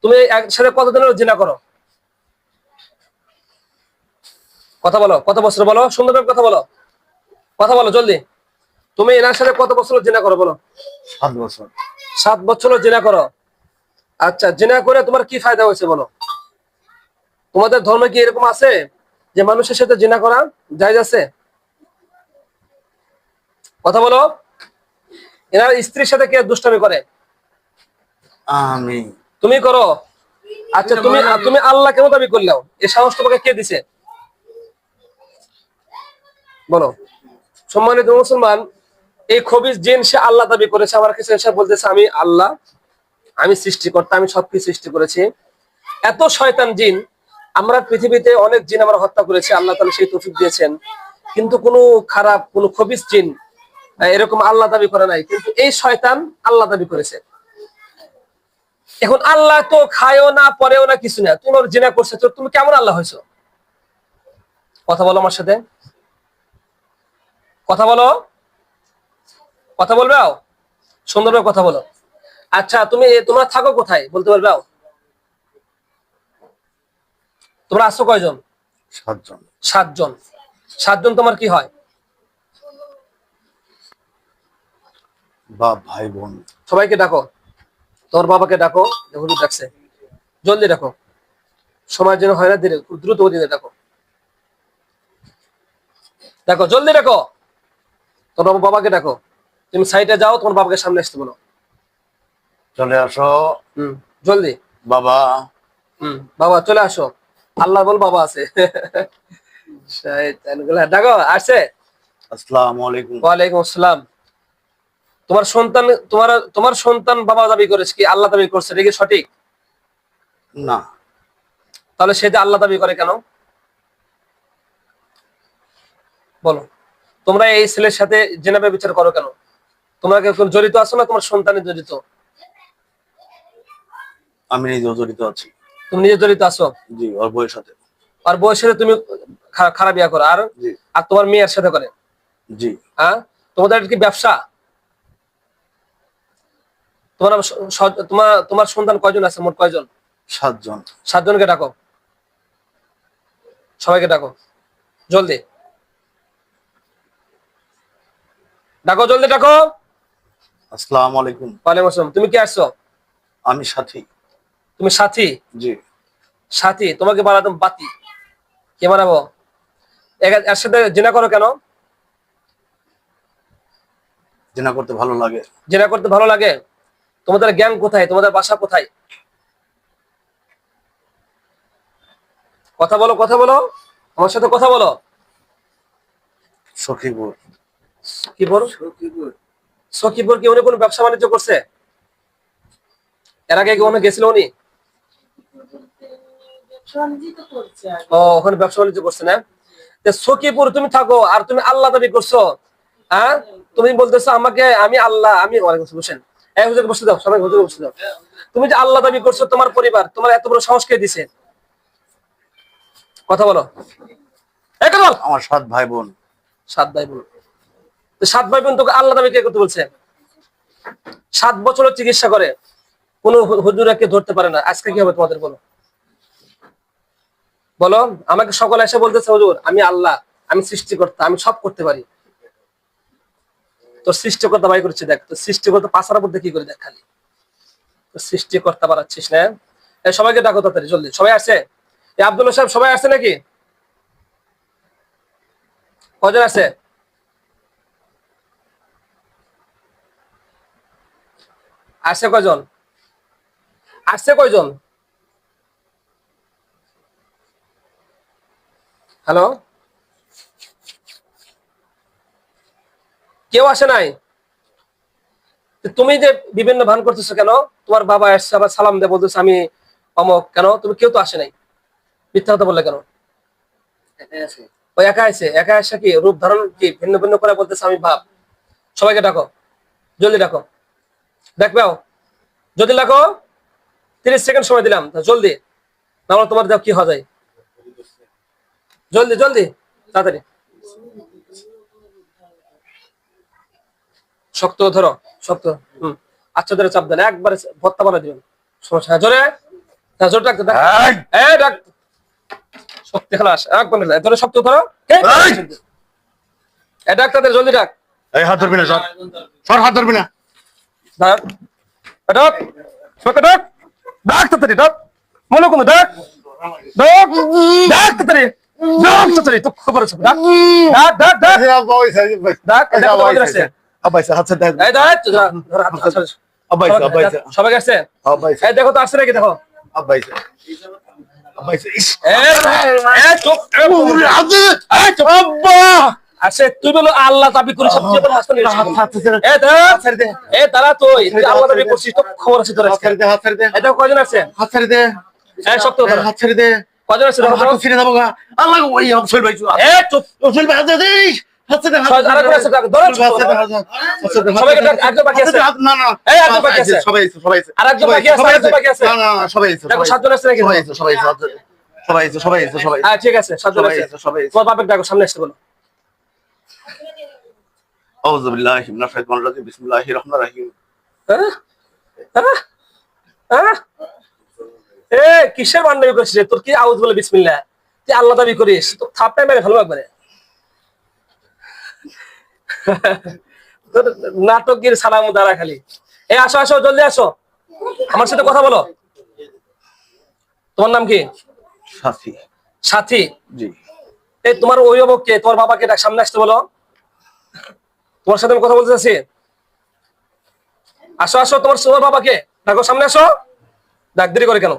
তুমি একসাথে কতদিন হলো জিনা করো? কথা বলো, কত বছর বলো, সুন্দরভাবে কথা বলো, কথা বলো জলদি। তুমি এনার সাথে কত বছর জিনা করো বলো? 7 বছর। 7 বছর জিনা করো। আচ্ছা, জিনা করে তোমার কি ফায়দা হয়েছে বলো? তোমাদের ধর্মে কি এরকম আছে যে মানুষের সাথে জিনা করা জায়েজ আছে? কথা বলো। এনার স্ত্রীর সাথে কে দুষ্টামি করে? আমি। তুমি করো। আচ্ছা, তুমি তুমি আল্লাহ কেন দাবি করলাও? এই সাহস তোমাকে কে দিছে বলো? সম্মানিত মুসলমান, এই খবিস জিন সে আল্লাহ দাবি করেছে, আমার কাছে এসে বলতেছে আমি আল্লাহ, আমি সৃষ্টিকর্তা, আমি সবকিছু সৃষ্টি করেছি। এত শয়তান জিন, আমরা পৃথিবীতে অনেক জিন আমরা হত্যা করেছি, আল্লাহ তাআলা সেই তৌফিক দিয়েছেন, কিন্তু কোনো খারাপ কোনো খবিস জিন এরকম আল্লাহ দাবি করে নাই, কিন্তু এই শয়তান আল্লাহ দাবি করেছে। এখন আল্লাহ তো খায়ও না, পরেও না, কিছু না, তুমি জিনা করছো, তো তুমি কেমন আল্লাহ হয়েছো? কথা বলো আমার সাথে, কথা বলো, কথা বলবে সুন্দরভাবে কথা বলো। আচ্ছা, তোমরা থাকো কোথায় বলতে পারবে? তোমরা আছো কয়জন? 7 জন। 7 জন। 7 জন তোমার কি হয়? বাপ ভাই বোন। সবাইকে ডাকো, তোর বাবাকে ডাকো, হুজুর ডাকছে, জলদি ডাকো, সময় যেন হয় না, ধীরে দ্রুত গতিতে ডাকো, দেখো জলদি ডাকো, তোর বাবাকে ডাকো। তুমি সাইডে যাও, তোমার বাবাকে সামনে আসতে বলো। চলে আসো। জলদি। বাবা। বাবা চলে আসো। আল্লাহ বল বাবা আছে। ডাকো, আসছে। আসসালামু আলাইকুম। ওয়ালাইকুম আসসালাম। তোমার সন্তান বাবা দাবি করেছে কি আল্লাহ দাবি করছে, এটা কি সঠিক? না। তাহলে সে যে আল্লাহ দাবি করে কেন বলো? তোমরা এই ছেলের সাথে জেনাবে বিচার করো কেন? তোমরা কি জড়িত আছো না তোমার সন্তানের জড়িত? আমি নিজেও জড়িত আছি। তুমি নিজে জড়িত আছো? জি, ওর বউয়ের সাথে। আর বউয়ের সাথে তুমি খারাপ বিয়া করো, আর জি। আর তোমার মেয়ের সাথে করে? জি। হ্যাঁ, তোমাদের কি ব্যবসা? তোমার তোমার তোমার সন্তান কয়জন আছে, মোট কয়জন? 7 জন। 7 জনকে ডাকো, সবাইকে ডাকো, জলদি ডাকো, জলদি ডাকো। আসসালামু আলাইকুম। ওয়ালাইকুম আসসালাম। তুমি কি আসছো? আমি সাথী। তুমি সাথী? জি। সাথী, তোমাকে বানাতাম বাতি, কে বানাবো? এর সাথে জেনা করো কেন? জিনা করতে ভালো লাগে। জেনা করতে ভালো লাগে? তোমাদের জ্ঞান কোথায়, তোমাদের বাসা কোথায়? কথা বলো, কথা বলো, আমার সাথে কথা বলো। সখীপুর। কি বল? সখীপুর। কি উনি কোনো ব্যবসা বাণিজ্য করছে এর আগে? কি উনি গেছিল উনি? ওখানে ব্যবসা বাণিজ্য করছে না? সখীপুর তুমি থাকো, আর তুমি আল্লাহ দাবি করছো। হ্যাঁ, তুমি বলতেছো আমাকে আমি আল্লাহ, আমি বসেন, হুজুর বসে দাও, সবাই হুজুর বসে দাও। তুমি যে আল্লাহ দাবি করছো, তোমার পরিবার তোমার এত বড় সাহস কে দিছে? কথা বলো। আমার 7 ভাই বোন। 7 ভাই বোন। 7 ভাই বোন তোকে আল্লাহ দাবি কে করতে বলছে? 7 বছরের চিকিৎসা করে কোন হুজুরকে ধরতে পারে না, আজকে কি হবে তোমাদের বলো? বলো আমাকে সকলে এসে বলতেছে হুজুর আমি আল্লাহ, আমি সৃষ্টিকর্তা, আমি সব করতে পারি। তোর সৃষ্টিকর্তা বাই করছে, দেখ তোর সৃষ্টিকর্তা পাশার মধ্যে কি করে দেখ, খালি তোর সৃষ্টিকর্তা বাড়াচ্ছিস না। সবাইকে ডাকো তাড়াতাড়ি, জলদি। সবাই আসছে? আব্দুল্লাহ সাহেব সবাই আসছে নাকি? কজন আছে? আসছে কয়জন? আসছে কয়জন? হ্যালো, কেউ আসে নাই? তুমি যে বিভিন্ন ভান করতেছো কেন? তোমার বাবা আসছে, আবার সালাম দিয়ে বলতেছো আমি অমক, কেন তুমি কেউ তো আসে নাই, মিথ্যা কথা বললে কেন? ওই একা আছে, একা আসে কি রূপ ধারণ কি ভিন্ন ভিন্ন করে বলতেছে আমি ভাব। সবাইকে ডাকো, জলদি ডাকো, দেখবেও যদি ডাকো। 30 সেকেন্ড সময় দিলাম, জলদি, নাহলে তোমার দেখ কি হয়ে যায়। জলদি জলদি, তাড়াতাড়ি, শক্ত ধরো, শক্ত। আচ্ছা ধরে চাপ দেন, একবারে ভত্তা বানা দিবেন, সমস্যা জোরে। না জোর ডাক ডাক এই! এই ডাক শক্তি খালাস একবার তোর শক্তি ধরো এই! এই ডাক তাদের জলদি ডাক এই হাত ধরবি না সর সর হাত ধরবি না ডাক ডাক শক্তি ডাক ডাক তাদের ডাক মনে কোনো ডাক ডাক ডাক তাদের ডাক তাদের তো খবর আছে ডাক ডাক ডাক ডাক আব্বাইসা হাত ছেড়ে দে এই ডাক ধর হাত আব্বাইসা সবাই গেছে আব্বাইসা এই দেখো তো আসছে নাকি দেখো আব্বাইসা আব্বাইসা ইস এই চুপ এই চুপ আব্বা আসে তুই বলো আল্লাহ দাবি করিস সবচেয়ে বড় হাসপাতাল এই দাঁড়া এই দাঁড়া তুই আল্লাহ দাবি করছিস তো খবর আছে তোর হাত ছেড়ে দে হাত ছেড়ে দে এটা কয়জন আছে হাত ছেড়ে দে এই শক্ত ধর হাত ছেড়ে দে কয়জন আছে দেখো তো হাত ছেড়ে দাও গা আল্লাহ ওই অফসল ভাই এই চুপ অফসল ভাই হাত দে হাত ছেড়ে দে আর কোন আছে ডাক ধরো সবাই ডাক একজন বাকি আছে না না এই একজন বাকি আছে সবাই সবাই আর একজন বাকি আছে আরেকজন বাকি আছে না না সবাই দেখো সাতজন আছে নাকি সবাই সবাই হ্যাঁ ঠিক আছে সাতজন আছে সবাই তোমার বাপের ডাকো সামনে আসতে বলো আউযু বিল্লাহি মিনাশ শাইতানির রাজিম বিসমিল্লাহির রহমানির রহিম হ্যাঁ হ্যাঁ হ্যাঁ এ কিসের বান্দাবি করছিস রে? তোর কি আউজ বলে বিসমিল্লাহ তুই আল্লাহ দাবি করিস তো থাপটাই মেরে ফেলবো একবারে তোর নাটকের সালামু দ্বারা খালি এই আসো আসো জলদি আসো আমার সাথে কথা বলো তোমার নাম কি সাথী সাথী জি এই তোমার অভিভাবককে তোমার বাবাকে ডাক সামনে আসতে বলো তোমার সাথে আমি কথা বলতে চাচ্ছি আসো আসো তোমার বাবাকে ডাকো সামনে আসো ডাক দেরি করে কেন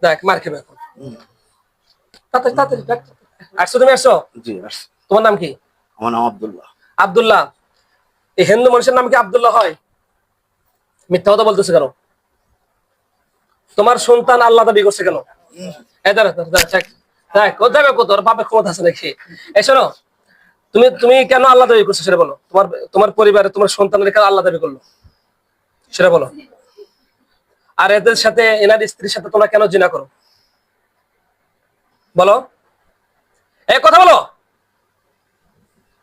দেখ মার খেবে এখন তাড়াতাড়ি তাড়াতাড়ি ডাক আসছো তুমি আসছো জি আসছি। তোমার নাম কি আমার নাম আব্দুল্লাহ আব্দুল্লাহ এই হিন্দু মানুষের নাম কি আব্দুল্লাহ হয় মিথ্যা কথা বলতেছে কেন তোমার সন্তান আল্লাহ দাবি করছে কেন এই দাঁড়া দেখ ও দেখ তোর বাপের ক্ষমতা আছে নাকি এই শোনো তুমি তুমি কেন আল্লাহ দাবি করছো সেটা বলো তোমার পরিবারে তোমার সন্তানের কেন আল্লাহ দাবি করলো সেটা বলো আর এদের সাথে এনার স্ত্রীর সাথে তোমরা কেন জিনা করো বলো এই কথা বলো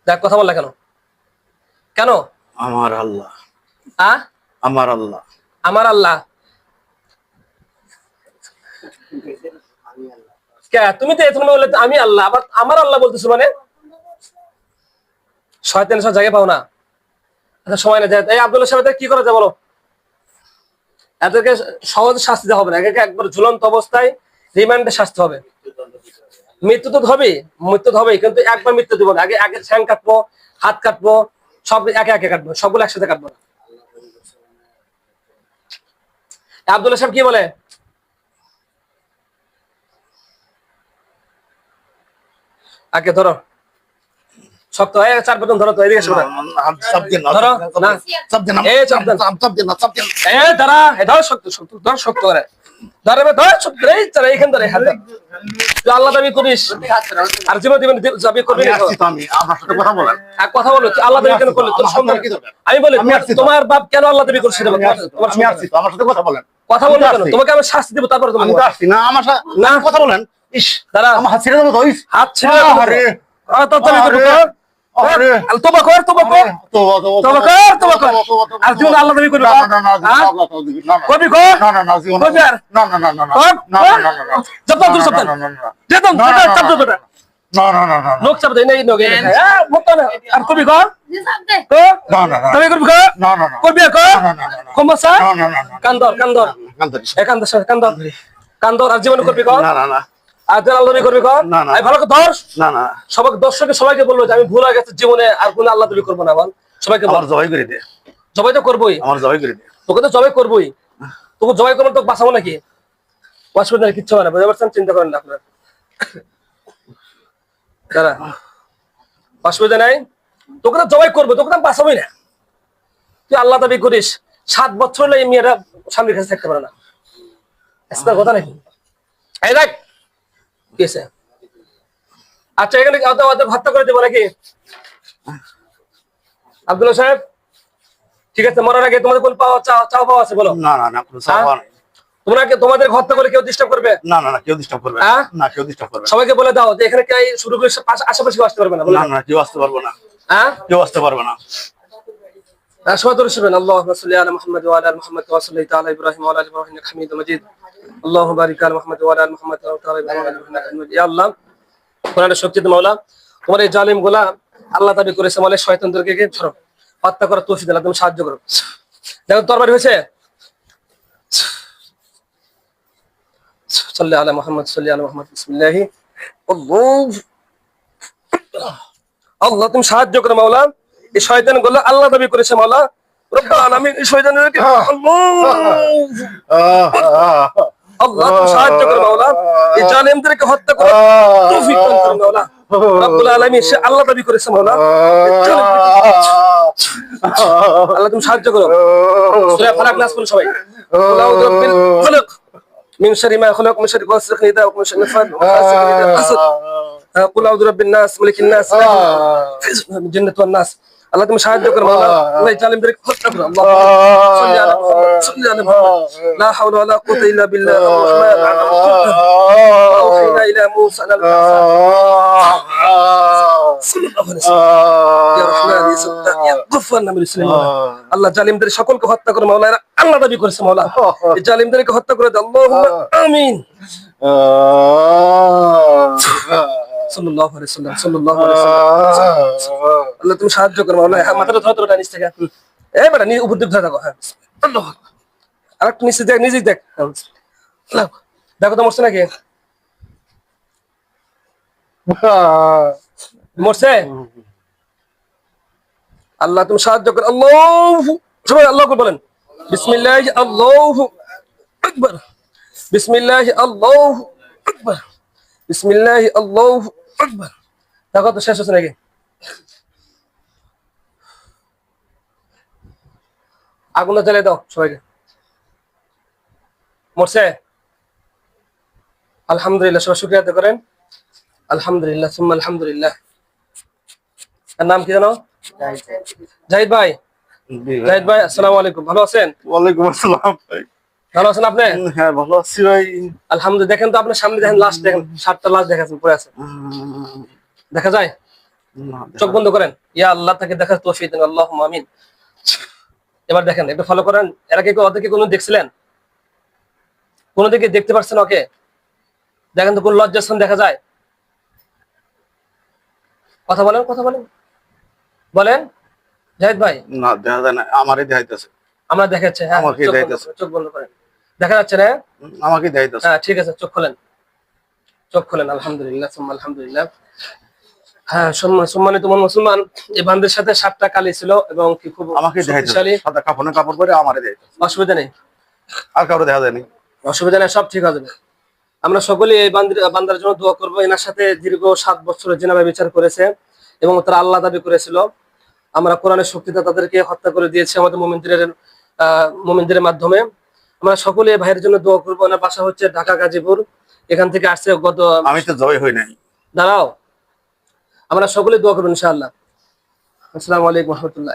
দেখ কথা বললা কেন কেন আমার আল্লাহ আ আমার আল্লাহ আমার আল্লাহ তুমি তো এতক্ষণ বললে আমি আল্লাহ আবার আমার আল্লাহ বলতেছো মানে শয়তান সব জায়গায় পাও না আচ্ছা সময় না যায় এই আব্দুল্লাহ সাহেব কি করা যায় বলো এদেরকে সহজ শাস্তি দেওয়া হবে না একে একবার ঝুলন্ত অবস্থায় রিমান্ডে শাস্তি হবে মৃত্যু তো হবেই কিন্তু একবার মৃত্যু দিব না আগে আগে ঠ্যাং কাটবো হাত কাটবো সব একে একে কাটবো সবগুলো একসাথে কাটবো না আব্দুল্লাহ সাহেব কি বলে আগে ধরো শক্ত হয়ে চার বেতন ধরো তো এদিকে এসো না। ধরো না এই চাপ দেন এ দাঁড়া এ ধর শক্ত ধর শক্ত করে ধরে ধর শক্ত এই তারা এখান ধরে হাত ধর। তুই আল্লাহ দাবি করিস আর জীবন দিবেন দাবি করবি না আমি আপনার সাথে কথা বলেন আর কথা বলো তুই আল্লাহ দাবি কেন করলি তোর সন্তান কি দরকার? আমি বলি আমি আসছি তো। তোমার বাপ কেন আল্লাহ দাবি করছে তোমার আমি আসছি তো আমার সাথে কথা বলেন কথা বলবো কেন আমি আসছি। তোমাকে আমি শাস্তি দেবো তারপরে আমি তোমাকে তো আসছি না আমার সাথে না। কথা বলেন ইস দাঁড়া আমার হাত ছেড়ে দেবো তো ইস হাত ছেড়ে আরে তাড়াতাড়ি করবো আরে তোবা কর তোবা কর তোবা কর আর জীবন আল্লাহ দাবি করবি করবি কর করবি আর জব্দ দূর সপ্তাহ যেতাম চাপ দে তোটা লোক চাপ দেয় নাই নগে মুক্ত না আর করবি কর তবে করবি কর করবি আর কর কমসা কান্দর কান্দর আর জীবন করবি কর আর তুই আল্লাহ দাবি করবি কর না, না। ভালো করে ধর না না সবাই দর্শকে সবাইকে বলবো যে আমি ভুল হয়ে গেছে জীবনে আর কোনো আল্লাহ দাবি করবো না বল সবাইকে বল আমার জবাই করে দে জবাই তো করবোই আমার জবাই করে দে তোকে তো জবাই করবোই তোকে জবাই করবো তোকে বাঁচাবো নাকি অসুবিধা নেই কিচ্ছু হয় না বুঝতে পারছেন চিন্তা করেন না আপনার দাঁড়া অসুবিধা নাই তোকে তো জবাই করবো তোকে তো আমি বাঁচাবোই না তুই আল্লাহ দাবি করিস 7 বছর হলে এই মেয়েরা স্বামীর কাছে থাকতে পারে না এটা কথা নাকি এই দেখ কি আছে আচ্ছা এখানে ওদের হত্যা করে দেবো নাকি আব্দুল্লাহ সাহেব ঠিক আছে মরার আগে তোমাদের কোন চাও পাওয়া আছে বলো না না না কোনো চাওয়া নাই তোমাদের হত্যা করে কেউ ডিস্টার্ব করবে না না না কেউ ডিস্টার্ব করবে না হ্যাঁ? না কেউ ডিস্টার্ব করবে না সবাইকে বলে দাও যে এখানে কেউ শুরু করে আশেপাশে কেউ আসতে পারবে না বলে না দাও। না কেউ আসতে পারবে না হ্যাঁ কেউ আসতে পারবে না সবাই দরুদ শরীফ আল্লাহুম্মা সাল্লি আলা মুহাম্মাদ ওয়া আলা আলি মুহাম্মাদ ওয়া সাল্লি তাআলা ইব্রাহিম ওয়া আলা আলি ইব্রাহিম ইন্নাকা হামিদুম মাজিদ আল্লাহুম্মা বারিক আলা মুহাম্মাদ ওয়া আলা আলি মুহাম্মাদ ওয়া বারিক আলা মুহাম্মাদ ইন্নাকা হামিদুম মাজিদ। ইয়া আল্লাহ, কোরআনের শক্তিতে মাওলা, তোমার এই জালিম গুলা আল্লাহ দাবি করেছে মানে শয়তানদেরকে ধরো, হত্যা করার তৌফিক দাও, তুমি সাহায্য করো। দেখো তরবারি হয়েছে। সাল্লি আলা মুহাম্মদ, সাল্লি আলা মুহাম্মদ। বিসমিল্লাহ। আল্লাহ তুমি সাহায্য করো মাওলা, এই শয়তান গুলো আল্লাহ দাবি করেছে মাওলা রব্বুল আলামিন, এই শয়তানদেরকে আল্লাহ তুমি সাহায্য করো মাওলা, এই জালিমদেরকে হত্যা করো তৌফিক দান করো মাওলা রব্বুল আলামিন, সে আল্লাহ দাবি করেছে মাওলা, আল্লাহ তুমি সাহায্য করো। সূরা ফালাক নাস পড়ুন সবাই। কুল আউযু বিরাব্বিল ফালাক মিন শাররি মা খালাক মিন শাররি গাসিকিন ইযা ওয়াকা মিন শাররি নাফাসাতিন ফিল উকাদ। কুল আউযু বিরাব্বিন নাস মালিকিন নাস মিন জিন্নাতি ওয়ান নাস। আল্লাহ তুমি সাহায্য করো মাওলা, আল্লাহ জালিমদেরকে হত্যা করো। আল্লাহুম্মা সাল্লি আলা মুহাম্মদ, সাল্লি আলা মুহাম্মদ। লা হাওলা ওয়া লা কুওয়াতা ইল্লা বিল্লাহ। আর-রাহমান আর-রাহিম। আওহিনা ইলা মূসা আল্লাহ জালিমদের সকলকে হত্যা করে মাওলা, এরা আল্লাহ দাবি করেছে মাওলা, এই জালিমদেরকে হত্যা করে দাও। আল্লাহুম্মা আমিন। সাল্লাল্লাহু আলাইহি ওয়াসাল্লাম, সাল্লাল্লাহু আলাইহি ওয়াসাল্লাম। আল্লাহ তুমি সাহায্য করো মাওলা, মাথাটা ধরো নিচ থেকে, এই বেটা নি উপর দিক ধরে থাকো। হ্যাঁ আল্লাহু আকবার। আরেকটু নিচে দেখ, নিচে দেখ। আল্লাহ, দেখো তো মরছে নাকি? মরছে? আল্লাহ তুমি সাহায্য করো। আল্লাহু, সবাই আল্লাহু আকবার বলেন। বিসমিল্লাহ, আল্লাহু আকবার। বিসমিল্লাহ, আল্লাহু আকবার। বিসমিল্লাহ, আল্লাহু আকবার। দেখো তো শেষ হচ্ছে নাকি? আগুনটা জ্বালিয়ে দাও সবাইকে। মরছে? আলহামদুলিল্লাহ, সবাই শুকরিয়া আদায় করেন। আলহামদুলিল্লাহ, সুম্মা আলহামদুলিল্লাহ। তার নাম কি জানো? জাহিদ ভাই। জাহিদ ভাই, আসসালামু আলাইকুম, ভালো আছেন? ওয়ালাইকুম আসসালাম ভাই। ভালো আছেন আপনি? হ্যাঁ ভালো আছি ভাই। আলহামদুলিল্লাহ। দেখেন তো আপনার সামনে, দেখেন লাশ, দেখেন 7টা লাশ দেখাচ্ছেন পড়ে আছে, দেখা যায়? চোখ বন্ধ করেন। ইয়া আল্লাহ, তাকে দেখার তৌফিক দিন, আল্লাহুম্মা আমিন। এবার দেখেন, একটু ফলো করেন। এরা কি ওদেরকে কোনো দেখছিলেন? কোনো দিকে দেখতে পাচ্ছেন ওকে? দেখেন তো কোন লজ্জাস্থান দেখা যায়? কথা বলেন, কথা বলেন, বলেন জাহিদ ভাই। না দেখা যায় না, আমারই দেখাইতেছে। আমরা দেখাচ্ছে। হ্যাঁ, আমাকে দেখাইতেছে। চোখ বন্ধ করেন। দেখা যাচ্ছে না? আমাকে দেখাইতেছে। হ্যাঁ ঠিক আছে, চোখ খোলেন, চোখ খোলেন। আলহামদুলিল্লাহ, সুম্মা আলহামদুলিল্লাহ। হ্যাঁ সম্মানিত মুসলমান, এই বান্দের সাথে 7টা কালি ছিল এবং কি খুব আমাকে দেখাইতেছে, শক্তিশালী। সাদা কাপড়ে কাপড় পরে আমারে দেখাইতেছে। অসুবিধা নেই, আর কাউরে দেখা যায়নি। অসুবিধা নেই, সব ঠিক হয়ে যাবে। আমরা সকলেই এই বান্দার জন্য দোয়া করবো। এনার সাথে দীর্ঘ 7 বছরের জিনাবে বিচার করেছে এবং তারা আল্লাহ দাবি করেছিল। আমরা কোরআনের শক্তিতে তাদেরকে হত্যা করে দিয়েছি আমাদের মুমিনদের মাধ্যমে। আমরা সকলে ভাইয়ের জন্য দোয়া করবো। ওনার বাসা হচ্ছে ঢাকা গাজীপুর, এখান থেকে আসছে গত। আমি তো জয় হই নাই। দাঁড়াও, আমরা সকলে দোয়া করবো ইনশাআল্লাহ। আসসালামু আলাইকুম ওয়া রাহমাতুল্লাহ।